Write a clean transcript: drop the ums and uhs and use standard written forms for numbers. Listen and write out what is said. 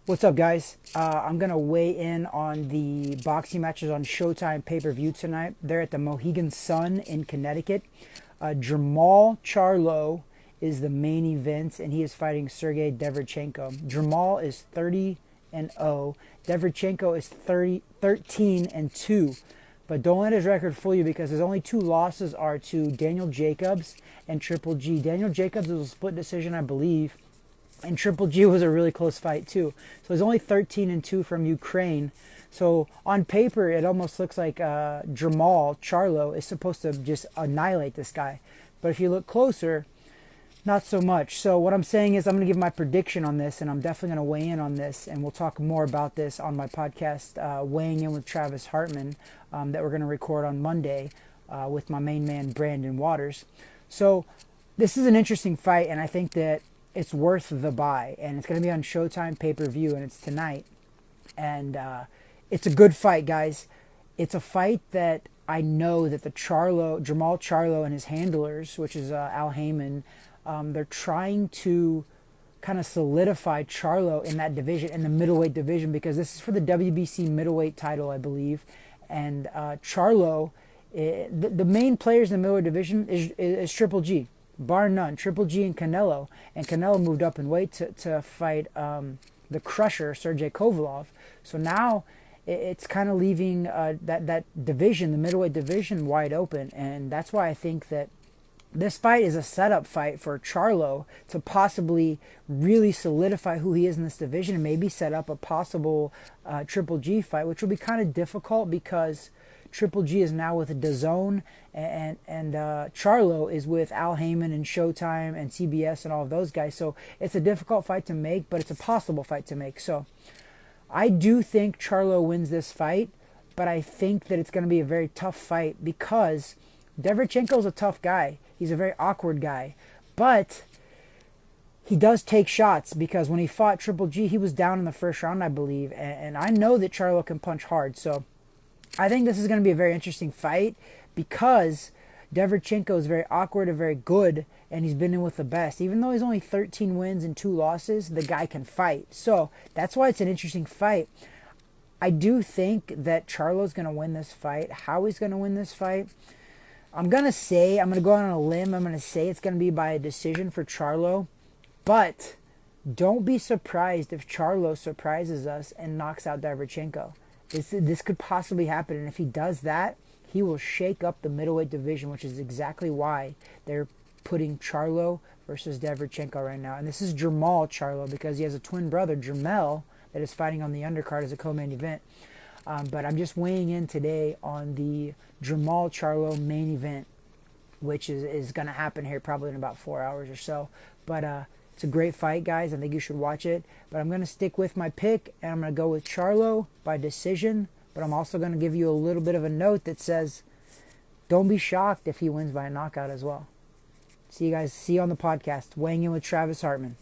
What's up, guys? I'm going to weigh in on the boxing matches on Showtime pay-per-view tonight. They're at the Mohegan Sun in Connecticut. Jermall Charlo is the main event, and he is fighting Sergey Derevyanchenko. Jermall is 30-0. Derevyanchenko is 13-2. But don't let his record fool you, because his only two losses are to Daniel Jacobs and Triple G. Daniel Jacobs was a split decision, I believe. And Triple G was a really close fight too. So he's only 13-2 from Ukraine. So on paper, it almost looks like Jermall Charlo is supposed to just annihilate this guy. But if you look closer, not so much. So what I'm saying is I'm going to give my prediction on this, and I'm definitely going to weigh in on this. And we'll talk more about this on my podcast, Weighing In with Travis Hartman, that we're going to record on Monday with my main man, Brandon Waters. So this is an interesting fight, and I think that it's worth the buy, and it's going to be on Showtime pay-per-view, and it's tonight. And it's a good fight, guys. It's a fight that I know that the Jermall Charlo and his handlers, which is Al Heyman, they're trying to kind of solidify Charlo in that division, in the middleweight division, because this is for the WBC middleweight title, I believe. And Charlo, the main players in the middleweight division is Triple G. Bar none, Triple G and Canelo. And Canelo moved up in weight to fight the Crusher, Sergey Kovalev. So now it's kind of leaving that division, the middleweight division, wide open. And that's why I think that this fight is a setup fight for Charlo to possibly really solidify who he is in this division, and maybe set up a possible Triple G fight, which will be kind of difficult because Triple G is now with DAZN, and Charlo is with Al Heyman and Showtime and CBS and all of those guys. So it's a difficult fight to make, but it's a possible fight to make. So I do think Charlo wins this fight, but I think that it's going to be a very tough fight because Derevyanchenko is a tough guy. He's a very awkward guy, but he does take shots, because when he fought Triple G, he was down in the first round, I believe, and I know that Charlo can punch hard. So I think this is going to be a very interesting fight because Derevyanchenko is very awkward and very good, and he's been in with the best. Even though he's only 13 wins and 2 losses, the guy can fight. So that's why it's an interesting fight. I do think that Charlo's going to win this fight. How he's going to win this fight, I'm going to go on a limb. I'm going to say it's going to be by a decision for Charlo. But don't be surprised if Charlo surprises us and knocks out Derevyanchenko. This could possibly happen, and if he does that, he will shake up the middleweight division, which is exactly why they're putting Charlo versus Derevyanchenko right now. And this is Jermall Charlo, because he has a twin brother, Jermall, that is fighting on the undercard as a co-main event. But I'm just weighing in today on the Jermall Charlo main event, which is going to happen here probably in about 4 hours or so. But it's a great fight, guys. I think you should watch it. But I'm going to stick with my pick, and I'm going to go with Charlo by decision. But I'm also going to give you a little bit of a note that says, don't be shocked if he wins by a knockout as well. See you guys. See you on the podcast. Weighing in with Travis Hartman.